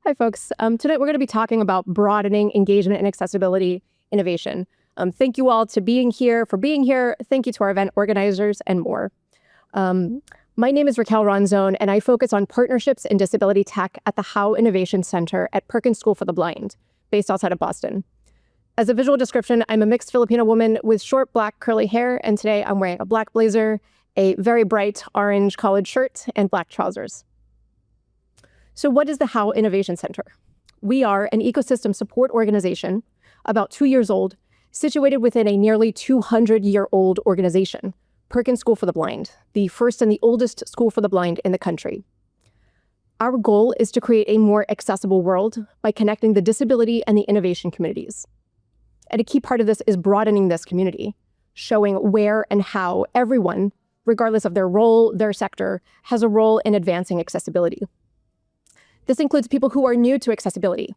Hi, folks. Today we're going to be talking about broadening engagement and accessibility innovation. Thank you all for being here. Thank you to our event organizers and more. My name is Raquel Ronzone, and I focus on partnerships in disability tech at the Howe Innovation Center at Perkins School for the Blind, based outside of Boston. As a visual description, I'm a mixed Filipino woman with short black curly hair, and today I'm wearing a black blazer, a very bright orange collared shirt, and black trousers. So what is the Howe Innovation Center? We are an ecosystem support organization, about 2 years old, situated within a nearly 200-year-old organization, Perkins School for the Blind, the first and the oldest school for the blind in the country. Our goal is to create a more accessible world by connecting the disability and the innovation communities. And a key part of this is broadening this community, showing where and how everyone, regardless of their role, their sector, has a role in advancing accessibility. This includes people who are new to accessibility,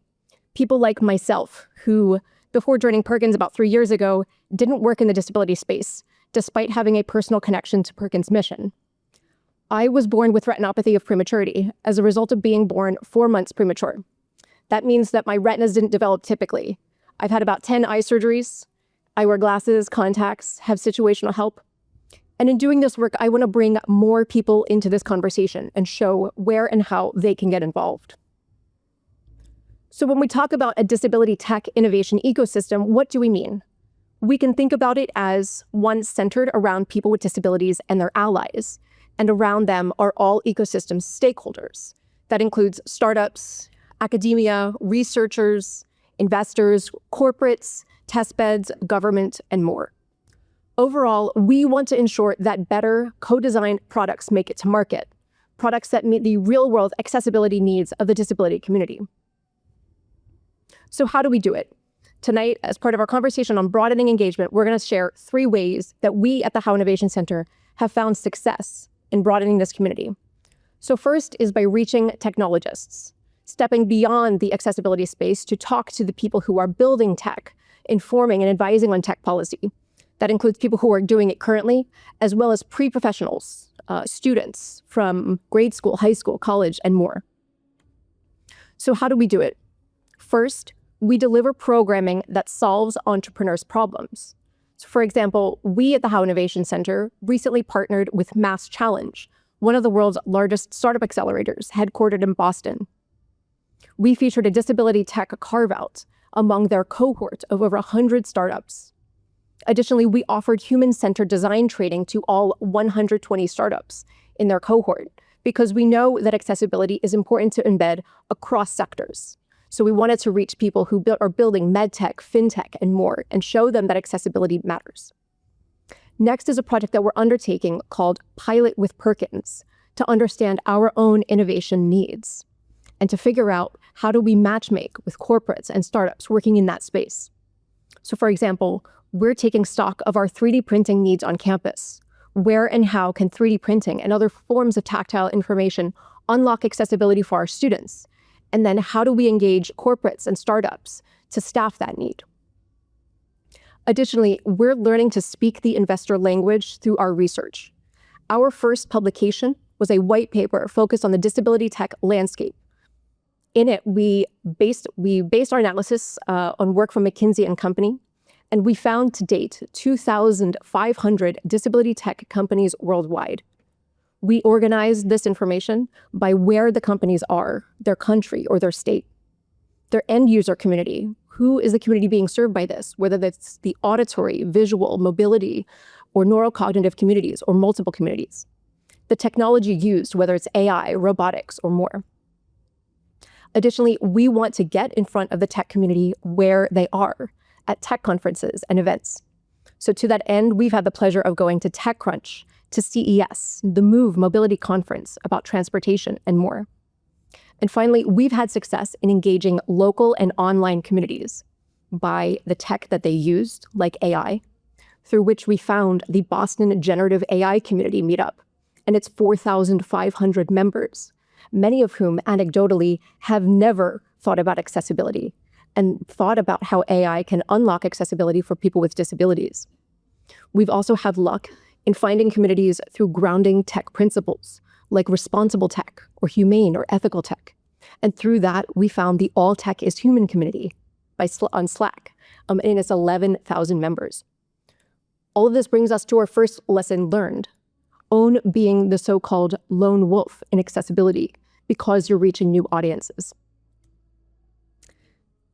people like myself, who, before joining Perkins about 3 years ago, didn't work in the disability space, despite having a personal connection to Perkins' mission. I was born with retinopathy of prematurity as a result of being born 4 months premature. That means that my retinas didn't develop typically. I've had about 10 eye surgeries. I wear glasses, contacts, have situational help. And in doing this work, I want to bring more people into this conversation and show where and how they can get involved. So when we talk about a disability tech innovation ecosystem, what do we mean? We can think about it as one centered around people with disabilities and their allies, and around them are all ecosystem stakeholders. That includes startups, academia, researchers, investors, corporates, testbeds, government, and more. Overall, we want to ensure that better co-designed products make it to market, products that meet the real-world accessibility needs of the disability community. So how do we do it? Tonight, as part of our conversation on broadening engagement, we're going to share 3 ways that we at the Howe Innovation Center have found success in broadening this community. So first is by reaching technologists, stepping beyond the accessibility space to talk to the people who are building tech, informing and advising on tech policy. That includes people who are doing it currently, as well as pre-professionals, students from grade school, high school, college, and more. So how do we do it? First, we deliver programming that solves entrepreneurs' problems. So for example, we at the Howe Innovation Center recently partnered with Mass Challenge, one of the world's largest startup accelerators, headquartered in Boston. We featured a disability tech carve-out among their cohort of over 100 startups. Additionally, we offered human-centered design training to all 120 startups in their cohort because we know that accessibility is important to embed across sectors. So we wanted to reach people who are building medtech, fintech, and more, and show them that accessibility matters. Next is a project that we're undertaking called Pilot with Perkins to understand our own innovation needs and to figure out how do we matchmake with corporates and startups working in that space. So for example, we're taking stock of our 3D printing needs on campus. Where and how can 3D printing and other forms of tactile information unlock accessibility for our students? And then how do we engage corporates and startups to staff that need? Additionally, we're learning to speak the investor language through our research. Our first publication was a white paper focused on the disability tech landscape. In it, we based our analysis on work from McKinsey & Company, and we found to date 2,500 disability tech companies worldwide. We organize this information by where the companies are, their country or their state, their end user community. Who is the community being served by this, whether that's the auditory, visual, mobility, or neurocognitive communities, or multiple communities. The technology used, whether it's AI, robotics, or more. Additionally, we want to get in front of the tech community where they are, at tech conferences and events. So to that end, we've had the pleasure of going to TechCrunch, to CES, the Move Mobility Conference about transportation and more. And finally, we've had success in engaging local and online communities by the tech that they used, like AI, through which we found the Boston Generative AI Community Meetup and its 4,500 members, many of whom anecdotally have never thought about accessibility and thought about how AI can unlock accessibility for people with disabilities. We've also had luck in finding communities through grounding tech principles, like responsible tech or humane or ethical tech, And through that, we found the All Tech is Human community on Slack, and it's 11,000 members. All of this brings us to our first lesson learned. Own being the so-called lone wolf in accessibility because you're reaching new audiences.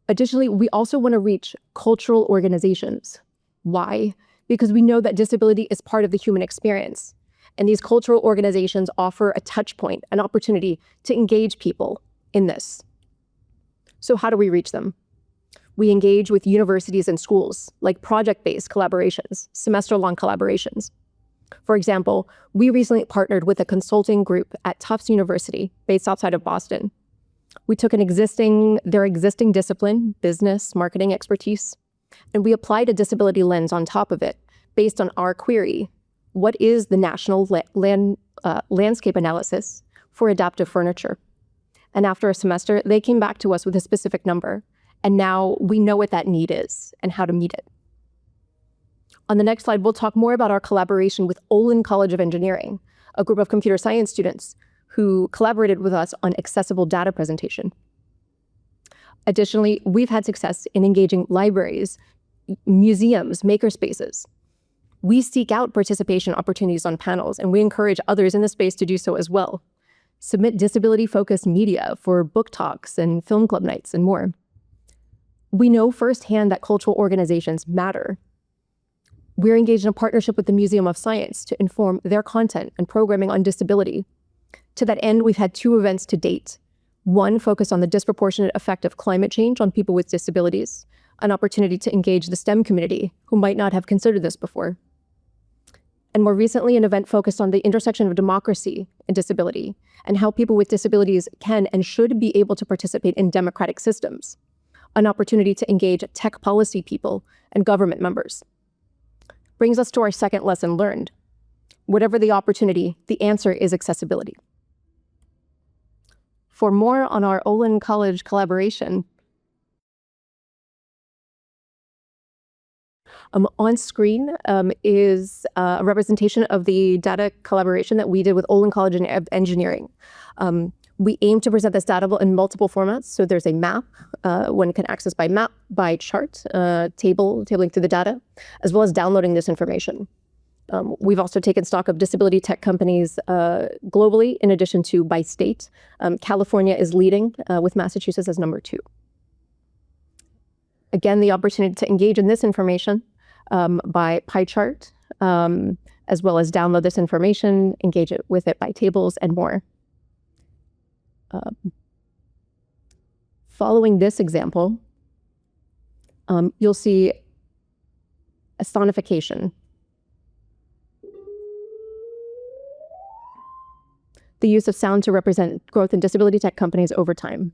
Additionally, we also want to reach cultural organizations. Why? Because we know that disability is part of the human experience. And these cultural organizations offer a touch point, an opportunity to engage people in this. So how do we reach them? We engage with universities and schools, like project-based collaborations, semester-long collaborations. For example, we recently partnered with a consulting group at Tufts University, based outside of Boston. We took their existing discipline, business, marketing expertise, and we applied a disability lens on top of it, based on our query. What is the national landscape analysis for adaptive furniture? And after a semester, they came back to us with a specific number. And now we know what that need is and how to meet it. On the next slide, we'll talk more about our collaboration with Olin College of Engineering, a group of computer science students who collaborated with us on accessible data presentation. Additionally, we've had success in engaging libraries, museums, makerspaces. We seek out participation opportunities on panels, and we encourage others in the space to do so as well. Submit disability-focused media for book talks and film club nights and more. We know firsthand that cultural organizations matter. We're engaged in a partnership with the Museum of Science to inform their content and programming on disability. To that end, we've had 2 events to date. One focused on the disproportionate effect of climate change on people with disabilities, an opportunity to engage the STEM community who might not have considered this before. And more recently, an event focused on the intersection of democracy and disability and how people with disabilities can and should be able to participate in democratic systems, an opportunity to engage tech policy people and government members. Brings us to our second lesson learned. Whatever the opportunity, the answer is accessibility. For more on our Olin College collaboration, on screen is a representation of the data collaboration that we did with Olin College of Engineering. We aim to present this data in multiple formats. So there's a map, one can access by map, by chart, tabling through the data, as well as downloading this information. We've also taken stock of disability tech companies globally, in addition to by state. California is leading with Massachusetts as number 2. Again, the opportunity to engage in this information by pie chart, as well as download this information, engage with it by tables and more. Following this example, you'll see a sonification. The use of sound to represent growth in disability tech companies over time.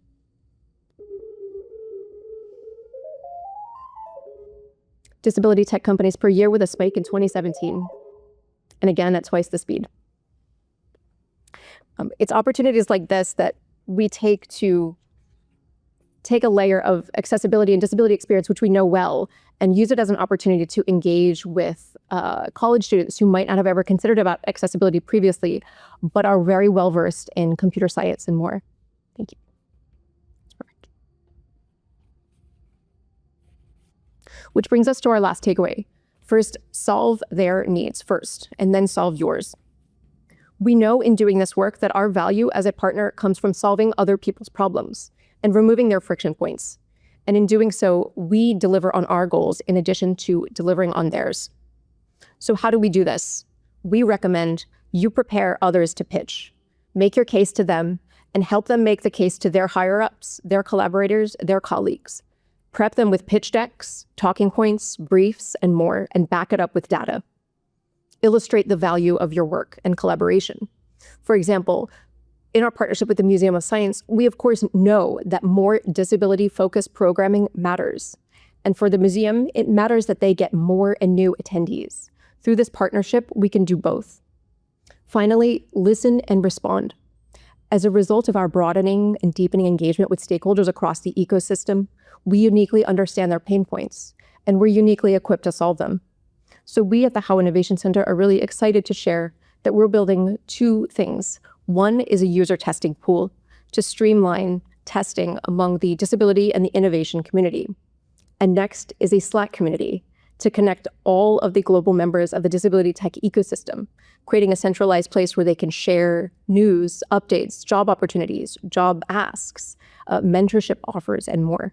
Disability tech companies per year with a spike in 2017. And again, at twice the speed. It's opportunities like this that we take to take a layer of accessibility and disability experience, which we know well, and use it as an opportunity to engage with college students who might not have ever considered about accessibility previously, but are very well versed in computer science and more. Thank you. Perfect. Which brings us to our last takeaway. First, solve their needs first, and then solve yours. We know in doing this work that our value as a partner comes from solving other people's problems and removing their friction points. And in doing so, we deliver on our goals in addition to delivering on theirs. So how do we do this? We recommend you prepare others to pitch, make your case to them, and help them make the case to their higher-ups, their collaborators, their colleagues. Prep them with pitch decks, talking points, briefs, and more, and back it up with data. Illustrate the value of your work and collaboration. For example, in our partnership with the Museum of Science, we of course know that more disability-focused programming matters. And for the museum, it matters that they get more and new attendees. Through this partnership, we can do both. Finally, listen and respond. As a result of our broadening and deepening engagement with stakeholders across the ecosystem, we uniquely understand their pain points, and we're uniquely equipped to solve them. So we at the How Innovation Center are really excited to share that we're building 2 things. One is a user testing pool to streamline testing among the disability and the innovation community. And next is a Slack community to connect all of the global members of the disability tech ecosystem, creating a centralized place where they can share news, updates, job opportunities, job asks, mentorship offers, and more.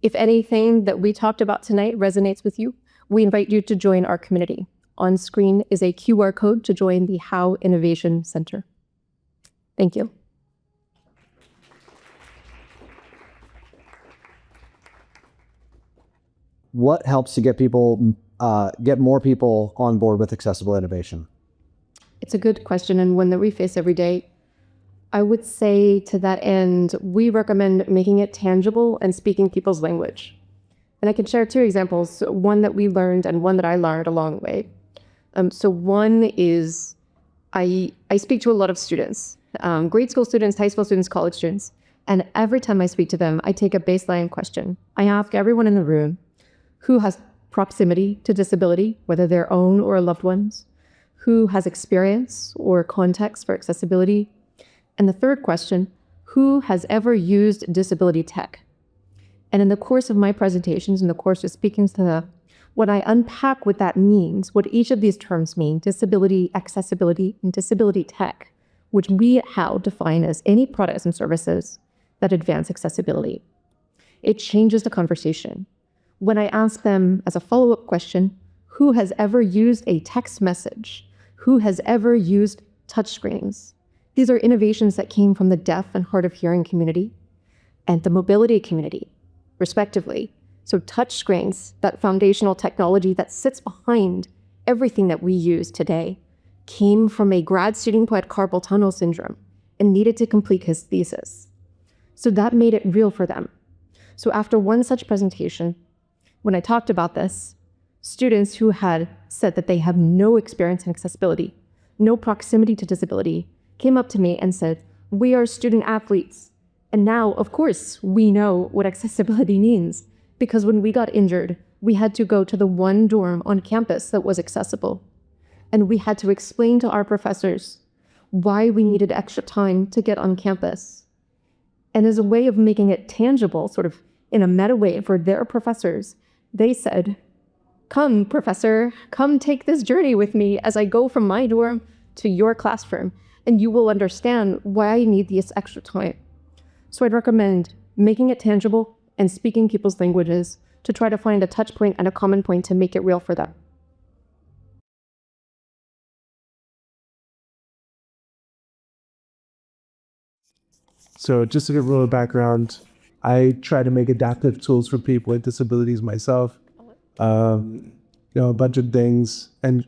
If anything that we talked about tonight resonates with you, we invite you to join our community. On screen is a QR code to join the How Innovation Center. Thank you. What helps to get more people on board with accessible innovation? It's a good question, and one that we face every day. I would say to that end, we recommend making it tangible and speaking people's language. And I can share two examples, one that we learned and one that I learned along the way. So one is I speak to a lot of students, grade school students, high school students, college students. And every time I speak to them, I take a baseline question. I ask everyone in the room who has proximity to disability, whether their own or loved ones, who has experience or context for accessibility. And the third question, who has ever used disability tech? And in the course of my presentations, in the course of speaking to them, when I unpack what that means, what each of these terms mean, disability, accessibility, and disability tech, which we how define as any products and services that advance accessibility, it changes the conversation. When I ask them as a follow-up question, who has ever used a text message? Who has ever used touchscreens? These are innovations that came from the deaf and hard of hearing community and the mobility community, respectively. So touchscreens, that foundational technology that sits behind everything that we use today, came from a grad student who had carpal tunnel syndrome and needed to complete his thesis. So that made it real for them. So after one such presentation, when I talked about this, students who had said that they have no experience in accessibility, no proximity to disability, came up to me and said, "We are student athletes. And now, of course, we know what accessibility means, because when we got injured, we had to go to the one dorm on campus that was accessible. And we had to explain to our professors why we needed extra time to get on campus." And as a way of making it tangible, sort of in a meta way for their professors, they said, "Come, professor, come take this journey with me as I go from my dorm to your classroom, and you will understand why I need this extra time." So I'd recommend making it tangible and speaking people's languages to try to find a touch point and a common point to make it real for them. So just to give a little background, I try to make adaptive tools for people with disabilities myself. A bunch of things, and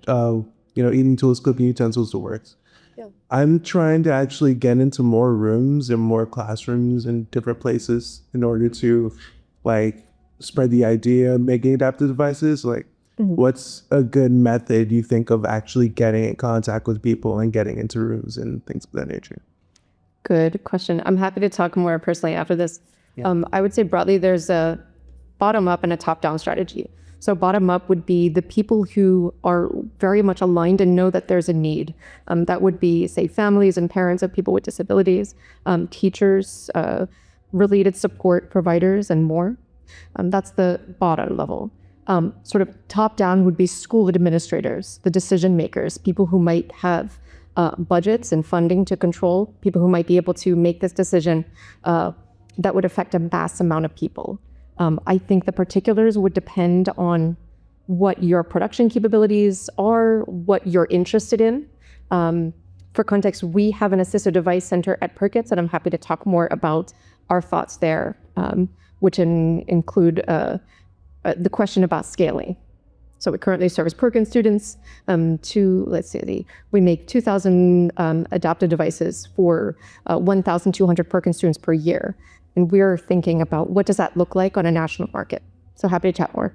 eating tools, cooking utensils, the works. Yeah. I'm trying to actually get into more rooms and more classrooms and different places in order to spread the idea of making adaptive devices. What's a good method you think of actually getting in contact with people and getting into rooms and things of that nature? Good question. I'm happy to talk more personally after this. Yeah. I would say broadly, there's a bottom-up and a top-down strategy. So bottom-up would be the people who are very much aligned and know that there's a need. That would be, say, families and parents of people with disabilities, teachers, related support providers, and more. That's the bottom level. Sort of top-down would be school administrators, the decision makers, people who might have budgets and funding to control, people who might be able to make this decision that would affect a vast amount of people. I think the particulars would depend on what your production capabilities are, what you're interested in. For context, we have an assistive device center at Perkins, and I'm happy to talk more about our thoughts there, which include the question about scaling. So we currently service Perkins students we make 2,000 adaptive devices for 1,200 Perkins students per year. And we're thinking about what does that look like on a national market. So happy to chat more.